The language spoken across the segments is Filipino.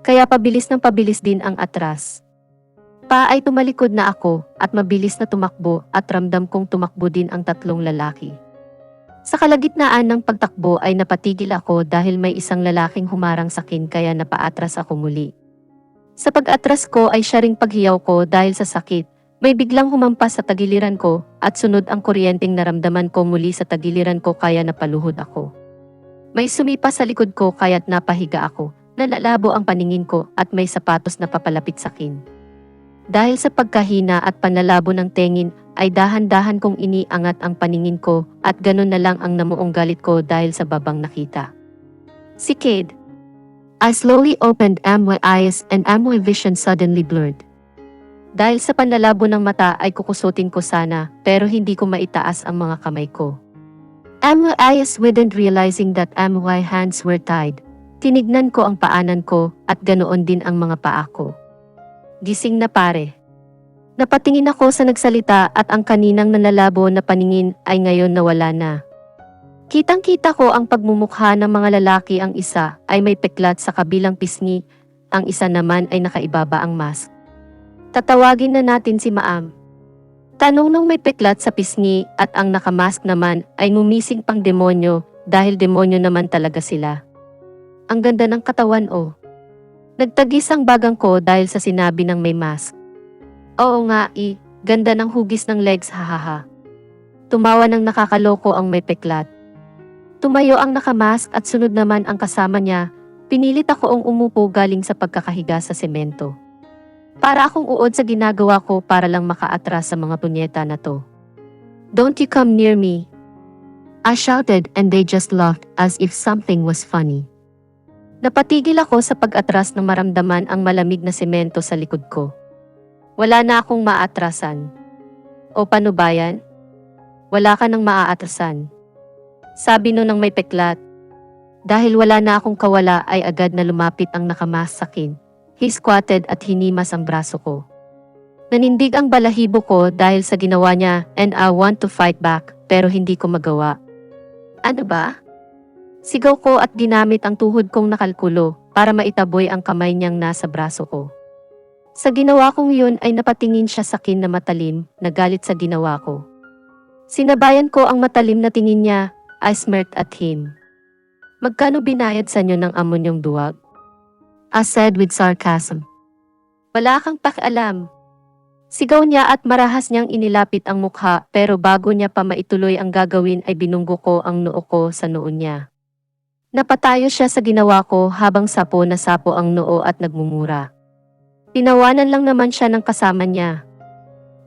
Kaya pabilis ng pabilis din ang atras. Pa ay tumalikod na ako at mabilis na tumakbo at ramdam kong tumakbo din ang tatlong lalaki. Sa kalagitnaan ng pagtakbo ay napatigil ako dahil may isang lalaking humarang sa akin kaya napaatras ako muli. Sa pag-atras ko ay siya ring paghiyaw ko dahil sa sakit. May biglang humampas sa tagiliran ko at sunod ang kuryenteng naramdaman ko muli sa tagiliran ko kaya napaluhod ako. May sumipa sa likod ko kaya't napahiga ako. Nalalabo ang paningin ko at may sapatos na papalapit sa akin. Dahil sa pagkahina at panlalabo ng tengin ay dahan-dahan kong iniangat ang paningin ko at ganun na lang ang namuong galit ko dahil sa babang nakita. Si Cade. I slowly opened my eyes and my vision suddenly blurred. Dahil sa panlalabo ng mata ay kukusutin ko sana pero hindi ko maitaas ang mga kamay ko. My eyes without realizing that my hands were tied. Tinignan ko ang paanan ko at ganoon din ang mga paa ko. Gising na pare. Napatingin ako sa nagsalita at ang kaninang nanlalabo na paningin ay ngayon nawala na. Kitang-kita ko ang pagmumukha ng mga lalaki, ang isa ay may peklat sa kabilang pisngi, ang isa naman ay nakaibaba ang mask. Tatawagin na natin si Maam. Tanong nung may peklat sa pisngi at ang nakamask naman ay ngumising pang demonyo dahil demonyo naman talaga sila. Ang ganda ng katawan oh. Nagtagis ang bagang ko dahil sa sinabi ng may mask. Oo nga ganda ng hugis ng legs hahaha. Tumawa ng nakakaloko ang may peklat. Tumayo ang nakamask at sunod naman ang kasama niya, pinilit ako ang umupo galing sa pagkakahiga sa semento. Para akong uod sa ginagawa ko para lang makaatras sa mga punyeta na to. Don't you come near me. I shouted and they just laughed as if something was funny. Napatigil ako sa pag-atras nang maramdaman ang malamig na semento sa likod ko. Wala na akong maatrasan. O paano ba yan? Wala ka nang maaatrasan. Sabi no ng may peklat. Dahil wala na akong kawala ay agad na lumapit ang nakamask sa akin. He squatted at hinimas ang braso ko. Nanindig ang balahibo ko dahil sa ginawa niya and I want to fight back pero hindi ko magawa. Ano ba? Sigaw ko at ginamit ang tuhod kong nakalkulo para maitaboy ang kamay niyang nasa braso ko. Sa ginawa kong yun ay napatingin siya sa akin na matalim, nagalit sa ginawa ko. Sinabayan ko ang matalim na tingin niya, I smirked at him. Magkano binayad sa inyo ng amo niyong duwag? I said with sarcasm. Wala kang pakialam. Sigaw niya at marahas niyang inilapit ang mukha pero bago niya pa maituloy ang gagawin ay binunggo ko ang noo ko sa noo niya. Napatayo siya sa ginawa ko habang sapo na sapo ang noo at nagmumura. Tinawanan lang naman siya ng kasama niya.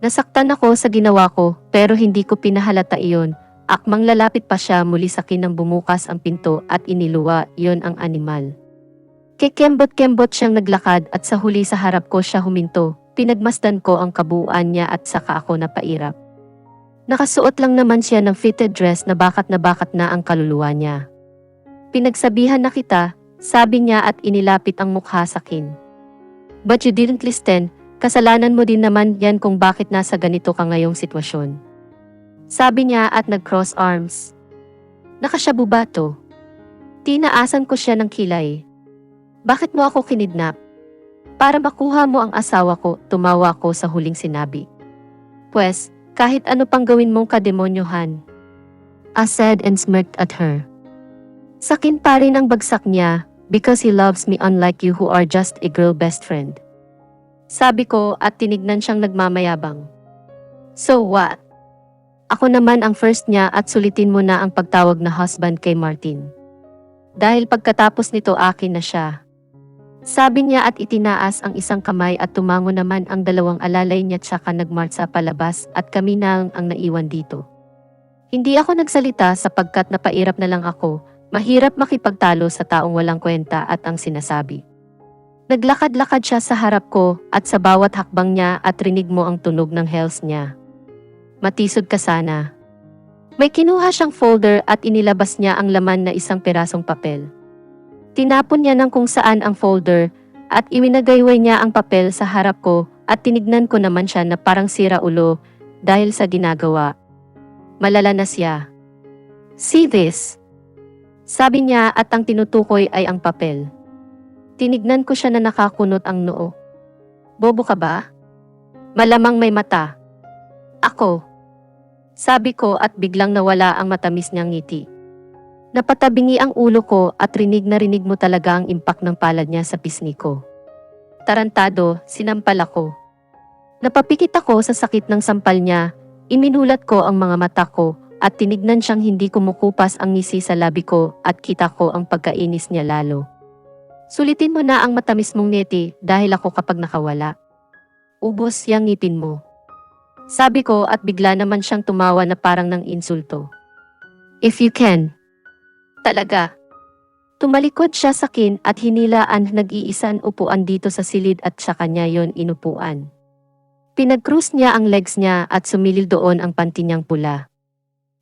Nasaktan ako sa ginawa ko pero hindi ko pinahalata iyon. Akmang lalapit pa siya muli sa akin nang bumukas ang pinto at iniluwa iyon ang animal. Kikembot-kembot siyang naglakad at sa huli sa harap ko siya huminto. Pinagmasdan ko ang kabuuan niya at saka ako napairap. Nakasuot lang naman siya ng fitted dress na bakat na ang kaluluwa niya. Pinagsabihan na kita, sabi niya at inilapit ang mukha sa akin. But you didn't listen, kasalanan mo din naman yan kung bakit nasa ganito ka ngayong sitwasyon. Sabi niya at nag-cross arms. Nakasyabu ba to? Tinaasan ko siya ng kilay. Bakit mo ako kinidnap? Para makuha mo ang asawa ko, tumawa ko sa huling sinabi. Pwes, kahit ano pang gawin mong kademonyohan. I said and smirked at her. Sakin pa rin ang bagsak niya, because he loves me unlike you who are just a girl best friend. Sabi ko at tinignan siyang nagmamayabang. So what? Ako naman ang first niya at sulitin mo na ang pagtawag na husband kay Martin. Dahil pagkatapos nito akin na siya. Sabi niya at itinaas ang isang kamay at tumango naman ang dalawang alalay niya tsaka nagmarcha palabas at kami na ang naiwan dito. Hindi ako nagsalita sapagkat napairap na lang ako. Mahirap makipagtalo sa taong walang kwenta at ang sinasabi. Naglakad-lakad siya sa harap ko at sa bawat hakbang niya at rinig mo ang tunog ng heels niya. Matisod ka sana. May kinuha siyang folder at inilabas niya ang laman na isang pirasong papel. Tinapon niya ng kung saan ang folder at iwinagayway niya ang papel sa harap ko at tinignan ko naman siya na parang sira ulo dahil sa ginagawa. Malala na siya. See this? Sabi niya at ang tinutukoy ay ang papel. Tinignan ko siya na nakakunot ang noo. Bobo ka ba? Malamang may mata. Ako. Sabi ko at biglang nawala ang matamis niyang ngiti. Napatabingi ang ulo ko at rinig na rinig mo talaga ang impact ng palad niya sa pisngi ko. Tarantado, sinampal ako. Napapikit ako sa sakit ng sampal niya, iminulat ko ang mga mata ko at tinignan siyang hindi kumukupas ang ngisi sa labi ko at kita ko ang pagkainis niya lalo. Sulitin mo na ang matamis mong ngiti dahil ako kapag nakawala. Ubos yang ngipin mo. Sabi ko at bigla naman siyang tumawa na parang ng insulto. If you can. Talaga. Tumalikod siya sa akin at hinilaan nag-iisan upuan dito sa silid at sa kanya yon inupuan. Pinag-cruise niya ang legs niya at sumilil doon ang panty niyang pula.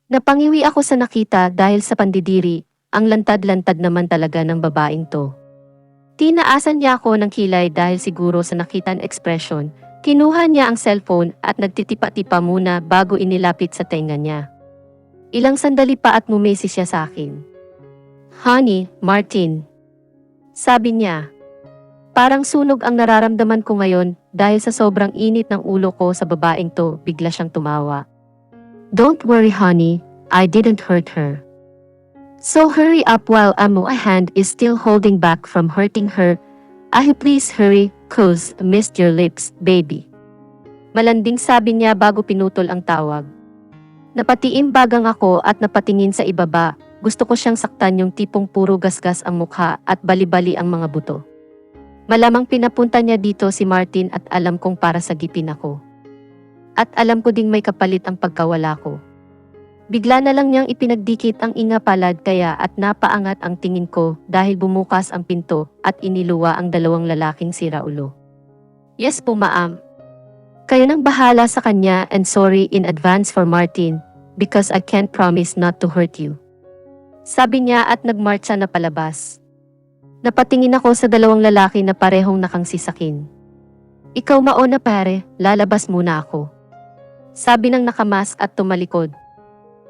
Napangiwi ako sa nakita dahil sa pandidiri, ang lantad-lantad naman talaga ng babaeng to. Tinaasan niya ako ng kilay dahil siguro sa nakitan expression, kinuha niya ang cellphone at nagtitipa-tipa muna bago inilapit sa tenga niya. Ilang sandali pa at mumesi siya sa akin. Honey, Martin. Sabi niya. Parang sunog ang nararamdaman ko ngayon dahil sa sobrang init ng ulo ko sa babaeng to, bigla siyang tumawa. Don't worry honey, I didn't hurt her. So hurry up while my hand is still holding back from hurting her. Please hurry, cause missed your lips, baby. Malanding sabi niya bago pinutol ang tawag. Napatiimbagang ako at napatingin sa ibaba, gusto ko siyang saktan yung tipong puro gasgas ang mukha at bali-bali ang mga buto. Malamang pinapunta niya dito si Martin at alam kong para sa gipin ako. At alam ko ding may kapalit ang pagkawala ko. Bigla na lang niyang ipinagdikit ang ingapalad kaya at napaangat ang tingin ko dahil bumukas ang pinto at iniluwa ang dalawang lalaking siraulo. Yes po ma'am. Kayo nang bahala sa kanya and sorry in advance for Martin because I can't promise not to hurt you. Sabi niya at nagmarcha na palabas. Napatingin ako sa dalawang lalaki na parehong nakangsisakin. Ikaw mauna pare, lalabas muna ako. Sabi ng nakamask at tumalikod.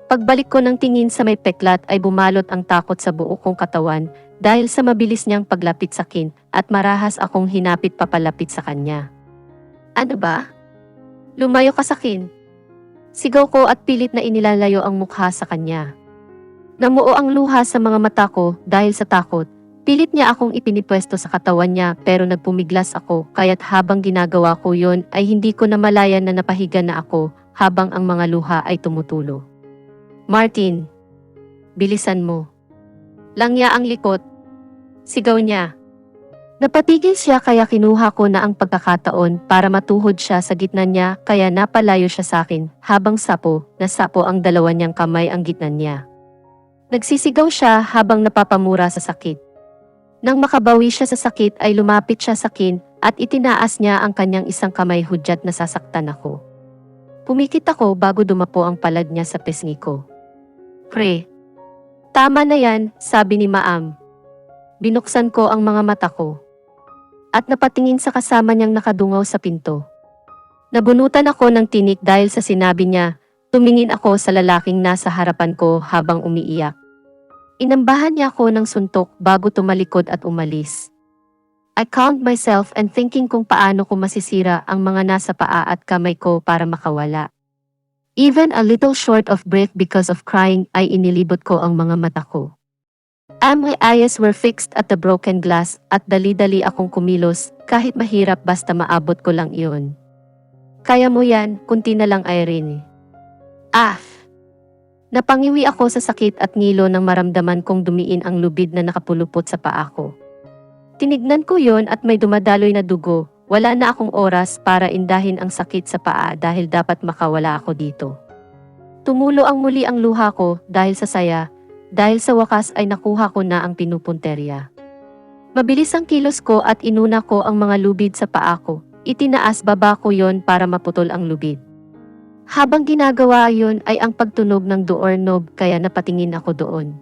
Pagbalik ko ng tingin sa may peklat ay bumalot ang takot sa buo kong katawan dahil sa mabilis niyang paglapit sa akin at marahas akong hinapit papalapit sa kanya. Ano ba? Lumayo ka sa akin. Sigaw ko at pilit na inilalayo ang mukha sa kanya. Namuo ang luha sa mga mata ko dahil sa takot. Pilit niya akong ipinipwesto sa katawan niya pero nagpumiglas ako kaya't habang ginagawa ko yon ay hindi ko namalayan na napahiga na ako habang ang mga luha ay tumutulo. Martin, bilisan mo. Langya ang likot. Sigaw niya. Napatigil siya kaya kinuha ko na ang pagkakataon para matuhod siya sa gitna niya kaya napalayo siya sa akin habang sapo ang dalawa niyang kamay ang gitna niya. Nagsisigaw siya habang napapamura sa sakit. Nang makabawi siya sa sakit ay lumapit siya sa akin at itinaas niya ang kanyang isang kamay hudyat na sasaktan ako. Pumikit ako bago dumapo ang palad niya sa pisngi ko. Pre. Tama na yan, sabi ni Maam. Binuksan ko ang mga mata ko. At napatingin sa kasama niyang nakadungaw sa pinto. Nabunutan ako ng tinik dahil sa sinabi niya, tumingin ako sa lalaking nasa harapan ko habang umiiyak. Inambahan niya ako ng suntok bago tumalikod at umalis. I calmed myself and thinking kung paano ko masisira ang mga nasa paa at kamay ko para makawala. Even a little short of breath because of crying ay inilibot ko ang mga mata ko. My eyes were fixed at the broken glass at dali-dali akong kumilos kahit mahirap basta maabot ko lang iyon. Kaya mo yan, kunti na lang Irene. Napangiwi ako sa sakit at ngilo nang maramdaman kong dumiin ang lubid na nakapulupot sa paa ko. Tinignan ko yon at may dumadaloy na dugo, wala na akong oras para indahin ang sakit sa paa dahil dapat makawala ako dito. Tumulo ang muli ang luha ko dahil sa saya, dahil sa wakas ay nakuha ko na ang pinupunterya. Mabilis ang kilos ko at inuna ko ang mga lubid sa paa ko, itinaas baba ko yon para maputol ang lubid. Habang ginagawa yon ay ang pagtunog ng doorknob kaya napatingin ako doon.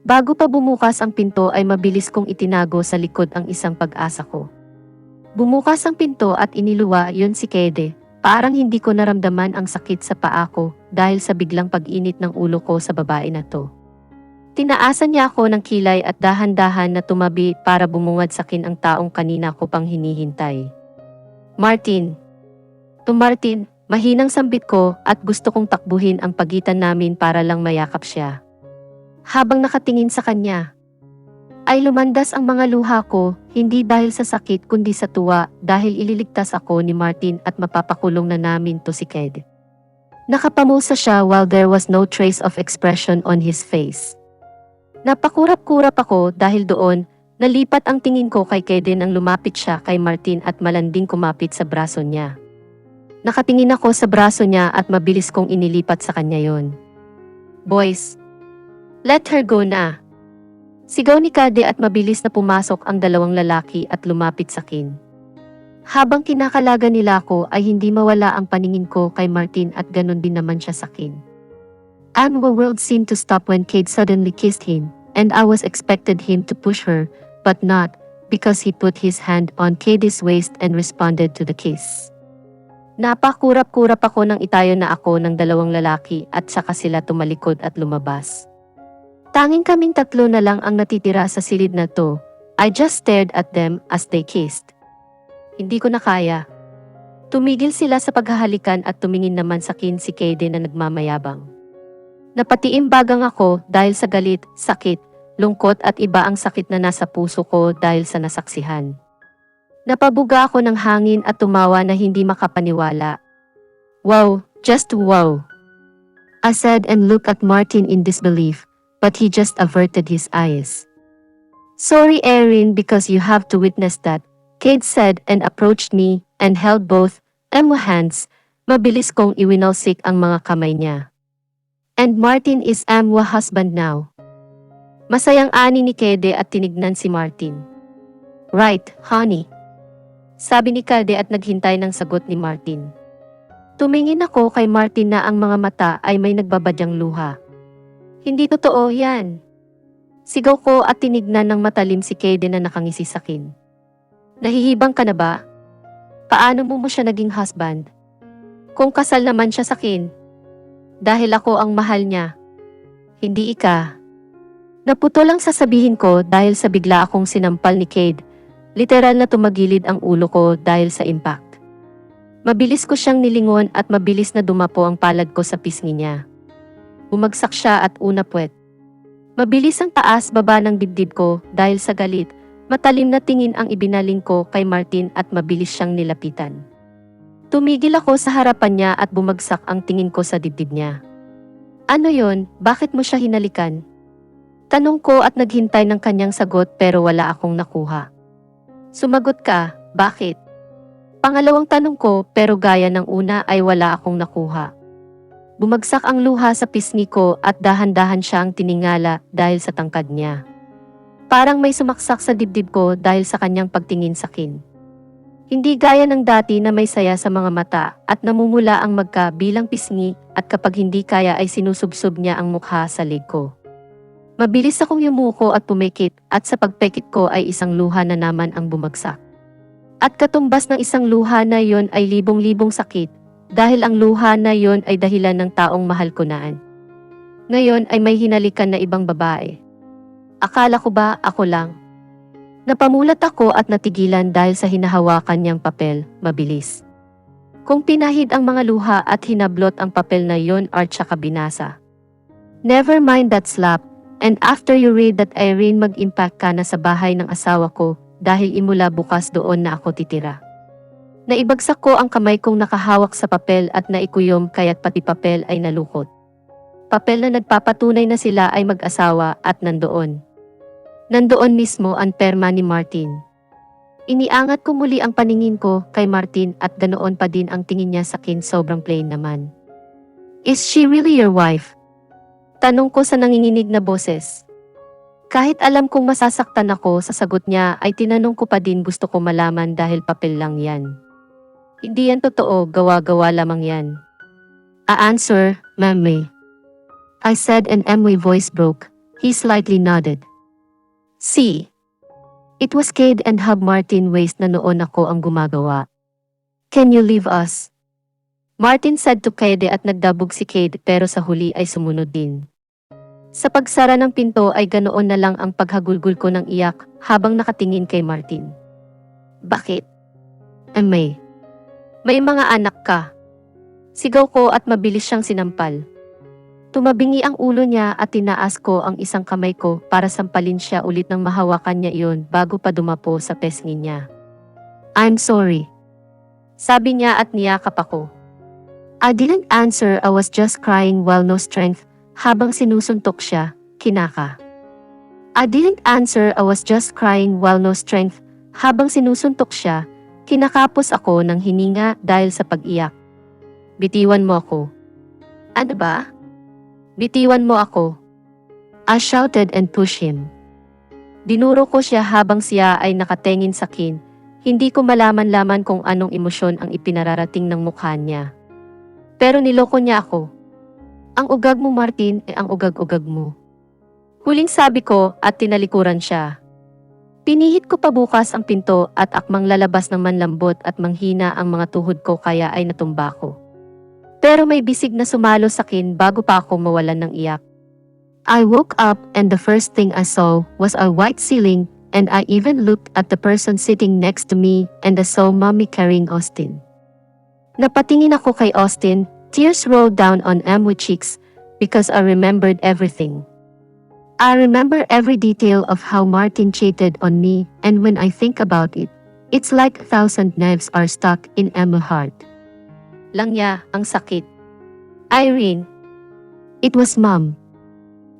Bago pa bumukas ang pinto ay mabilis kong itinago sa likod ang isang pag-asa ko. Bumukas ang pinto at iniluwa yon si Kede, Parang hindi ko naramdaman ang sakit sa paa ko dahil sa biglang pag-init ng ulo ko sa babae na to. Tinaasan niya ako ng kilay at dahan-dahan na tumabi para bumungad sa akin ang taong kanina ko pang hinihintay. Martin. Martin, mahinang sambit ko at gusto kong takbuhin ang pagitan namin para lang mayakap siya. Habang nakatingin sa kanya, ay lumandas ang mga luha ko, hindi dahil sa sakit kundi sa tuwa dahil ililigtas ako ni Martin at mapapakulong na namin to si Ked. Nakapamusa siya while there was no trace of expression on his face. Napakurap-kurap ako dahil doon, nalipat ang tingin ko kay Keden nang lumapit siya kay Martin at malanding kumapit sa braso niya. Nakatingin ako sa braso niya at mabilis kong inilipat sa kanya yon. Boys, let her go na. Sigaw ni Kade at mabilis na pumasok ang dalawang lalaki at lumapit sa akin. Habang kinakalaga nila ako ay hindi mawala ang paningin ko kay Martin at ganon din naman siya sa akin. And the world seemed to stop when Kade suddenly kissed him, and I was expected him to push her, but not, because he put his hand on Kade's waist and responded to the kiss. Napakurap-kurap ako nang itayo na ako ng dalawang lalaki at saka sila tumalikod at lumabas. Tanging kaming tatlo na lang ang natitira sa silid na to. I just stared at them as they kissed. Hindi ko na kaya. Tumigil sila sa paghahalikan at tumingin naman sa akin si Kade na nagmamayabang. Napatiimbagang ako dahil sa galit, sakit, lungkot at iba ang sakit na nasa puso ko dahil sa nasaksihan. Napabuga ako ng hangin at tumawa na hindi makapaniwala. Wow, just wow. I said and looked at Martin in disbelief, but he just averted his eyes. Sorry Erin because you have to witness that, Kade said and approached me and held both my hands. Mabilis kong iwinalsik ang mga kamay niya. And Martin is my husband now. Masayang ani ni Kade at tinignan si Martin. Right, honey. Sabi ni Kade at naghintay ng sagot ni Martin. Tumingin ako kay Martin na ang mga mata ay may nagbabadyang luha. Hindi totoo yan. Sigaw ko at tinignan ng matalim si Kade na nakangisi sa akin. Nahihibang ka na ba? Paano mo siya naging husband? Kung kasal naman siya sa akin. Dahil ako ang mahal niya. Hindi ika. Naputo lang sasabihin ko dahil sa bigla akong sinampal ni Kade. Literal na tumagilid ang ulo ko dahil sa impact. Mabilis ko siyang nilingon at mabilis na dumapo ang palad ko sa pisngi niya. Bumagsak siya at una puwet. Mabilis ang taas-baba ng dibdib ko dahil sa galit, matalim na tingin ang ibinaling ko kay Martin at mabilis siyang nilapitan. Tumigil ako sa harapan niya at bumagsak ang tingin ko sa dibdib niya. Ano yon? Bakit mo siya hinalikan? Tanong ko at naghintay ng kanyang sagot pero wala akong nakuha. Sumagot ka, bakit? Pangalawang tanong ko pero gaya ng una ay wala akong nakuha. Bumagsak ang luha sa pisngi ko at dahan-dahan siyang tiningala dahil sa tangkad niya. Parang may sumaksak sa dibdib ko dahil sa kanyang pagtingin sa akin. Hindi gaya ng dati na may saya sa mga mata at namumula ang magkabilang pisngi at kapag hindi kaya ay sinusubsob niya ang mukha sa leg ko. Mabilis akong yumuko at pumikit at sa pagpekit ko ay isang luha na naman ang bumagsak. At katumbas ng isang luha na yon ay libong-libong sakit dahil ang luha na yon ay dahilan ng taong mahal ko naan. Ngayon ay may hinalikan na ibang babae. Akala ko ba ako lang? Napamulat ako at natigilan dahil sa hinahawakan niyang papel, mabilis. Kung pinahid ang mga luha at hinablot ang papel na yon at saka binasa. Never mind that slap. And after you read that Irene mag-impact ka na sa bahay ng asawa ko dahil imula bukas doon na ako titira. Naibagsak ko ang kamay kong nakahawak sa papel at naikuyom kaya't pati papel ay nalukot. Papel na nagpapatunay na sila ay mag-asawa at nandoon. Nandoon mismo ang perma ni Martin. Iniangat ko muli ang paningin ko kay Martin at ganoon pa din ang tingin niya sa akin sobrang plain naman. Is she really your wife? Tanong ko sa nanginginig na boses. Kahit alam kong masasaktan ako sa sagot niya ay tinanong ko pa din gusto ko malaman dahil papel lang yan. Hindi yan totoo, gawa-gawa lamang yan. A-answer, Mammy. I said and my voice broke. He slightly nodded. See. It was Kade and Hub Martin waste na noon ako ang gumagawa. Can you leave us? Martin said to Cade at nagdabog si Cade pero sa huli ay sumunod din. Sa pagsara ng pinto ay ganoon na lang ang paghagulgul ko ng iyak habang nakatingin kay Martin. Bakit? May mga anak ka. Sigaw ko at mabilis siyang sinampal. Tumabingi ang ulo niya at tinaas ko ang isang kamay ko para sampalin siya ulit nang mahawakan niya iyon bago pa dumapo sa pesngin niya. I'm sorry. Sabi niya at niyakap ako. I didn't answer, I was just crying while no strength. Habang sinusuntok siya, kinaka. I didn't answer, I was just crying while no strength. Habang sinusuntok siya, kinakapos ako ng hininga dahil sa pag-iyak. Bitiwan mo ako. Ano ba? Bitiwan mo ako. I shouted and pushed him. Dinuro ko siya habang siya ay nakatengin sa akin. Hindi ko malaman-laman kung anong emosyon ang ipinararating ng mukha niya. Pero niloko niya ako. Ang ugag mo, Martin, ang ugag-ugag mo. Huling sabi ko at tinalikuran siya. Pinihit ko pa bukas ang pinto at akmang lalabas ng manlambot at manghina ang mga tuhod ko kaya ay natumba ko. Pero may bisig na sumalo sa akin bago pa ako mawalan ng iyak. I woke up and the first thing I saw was a white ceiling and I even looked at the person sitting next to me and I saw Mommy carrying Austin. Napatingin ako kay Austin. Tears rolled down on my cheeks because I remembered everything. I remember every detail of how Martin cheated on me, and when I think about it, it's like 1,000 knives are stuck in my heart. Lang niya, ang sakit. Irene. It was Mom.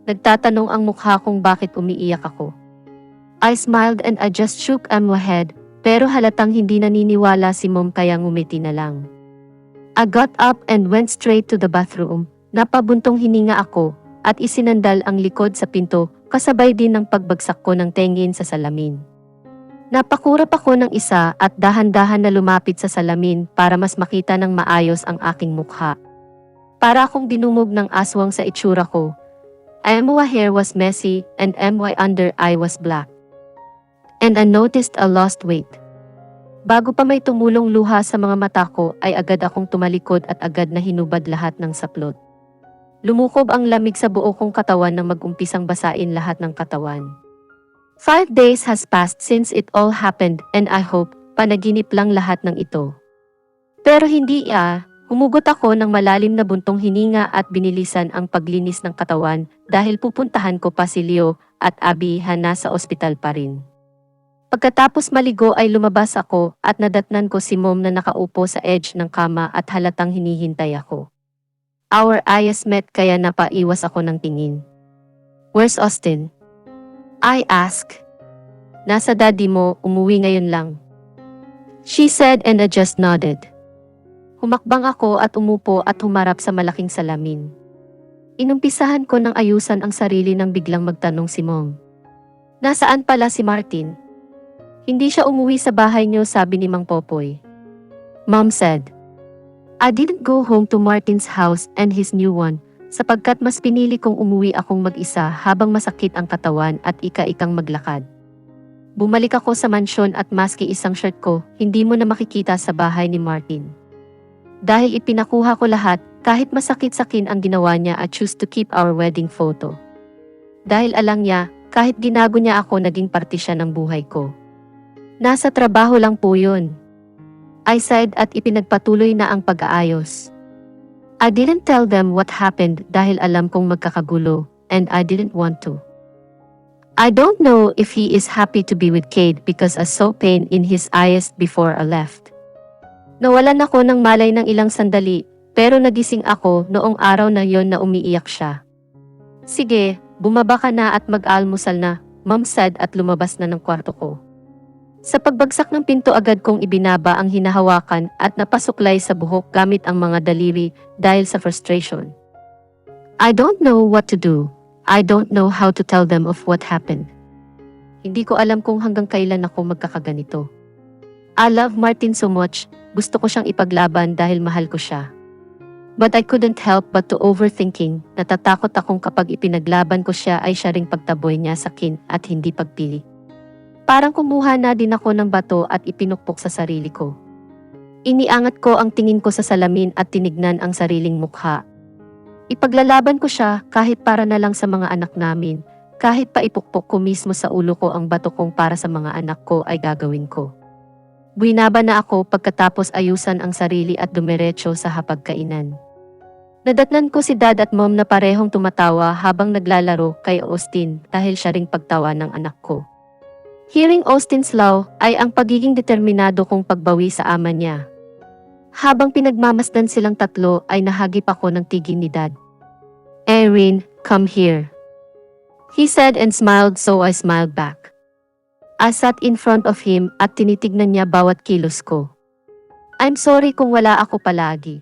Nagtatanong ang mukha kung bakit umiiyak ako. I smiled and I just shook my head, pero halatang hindi naniniwala si Mom kaya ngumiti na lang. I got up and went straight to the bathroom. Napabuntong hininga ako at isinandal ang likod sa pinto kasabay din ng pagbagsak ko ng tengin sa salamin. Napakurap ako ng isa at dahan-dahan na lumapit sa salamin para mas makita ng maayos ang aking mukha. Para akong dinumog ng aswang sa itsura ko. My hair was messy and my under eye was black. And I noticed I lost weight. Bago pa may tumulong luha sa mga mata ko ay agad akong tumalikod at agad na hinubad lahat ng saplot. Lumukob ang lamig sa buo kong katawan nang mag-umpisang basain lahat ng katawan. 5 days has passed since it all happened and I hope panaginip lang lahat ng ito. Pero hindi humugot ako ng malalim na buntong hininga at binilisan ang paglinis ng katawan dahil pupuntahan ko pa si Leo at Abby na sa ospital pa rin. Pagkatapos maligo ay lumabas ako at nadatnan ko si Mom na nakaupo sa edge ng kama at halatang hinihintay ako. Our eyes met kaya napaiwas ako ng tingin. Where's Austin? I asked. Nasa daddy mo, umuwi ngayon lang. She said and I just nodded. Humakbang ako at umupo at humarap sa malaking salamin. Inumpisahan ko ng ayusan ang sarili nang biglang magtanong si Mom. Nasaan pala si Martin? Hindi siya umuwi sa bahay niyo, sabi ni Mang Popoy. Mom said, I didn't go home to Martin's house and his new one, sapagkat mas pinili kong umuwi akong mag-isa habang masakit ang katawan at ika-ikang maglakad. Bumalik ako sa mansyon at maski isang shirt ko, hindi mo na makikita sa bahay ni Martin. Dahil ipinakuha ko lahat, kahit masakit sa akin ang ginawa niya at choose to keep our wedding photo. Dahil alam niya, kahit ginago niya ako naging parte siya ng buhay ko. Nasa trabaho lang po yun. I sighed at ipinagpatuloy na ang pag-aayos. I didn't tell them what happened dahil alam kong magkakagulo and I didn't want to. I don't know if he is happy to be with Cade because I saw pain in his eyes before I left. Nawalan ako ng malay ng ilang sandali pero nagising ako noong araw na yon na umiiyak siya. Sige, bumaba ka na at mag-almusal na, Mom said at lumabas na ng kwarto ko. Sa pagbagsak ng pinto agad kong ibinaba ang hinahawakan at napasuklay sa buhok gamit ang mga daliri dahil sa frustration. I don't know what to do. I don't know how to tell them of what happened. Hindi ko alam kung hanggang kailan ako magkakaganito. I love Martin so much, gusto ko siyang ipaglaban dahil mahal ko siya. But I couldn't help but to overthinking, natatakot akong kapag ipinaglaban ko siya ay siya ring pagtaboy niya sa akin at hindi pagpili. Parang kumuha na din ako ng bato at ipinukpok sa sarili ko. Iniangat ko ang tingin ko sa salamin at tinignan ang sariling mukha. Ipaglalaban ko siya kahit para na lang sa mga anak namin, kahit paipukpok ko mismo sa ulo ko ang bato kong para sa mga anak ko ay gagawin ko. Buinaba na ako pagkatapos ayusan ang sarili at dumiretso sa hapagkainan. Nadatnan ko si Dad at Mom na parehong tumatawa habang naglalaro kay Austin dahil siya ring pagtawa ng anak ko. Hearing Austin's law ay ang pagiging determinado kong pagbawi sa ama niya. Habang pinagmamasdan silang tatlo ay nahagip ako ng tigin ni Dad. "Erin, come here," he said and smiled, so I smiled back. I sat in front of him at tinitignan niya bawat kilos ko. "I'm sorry kung wala ako palagi.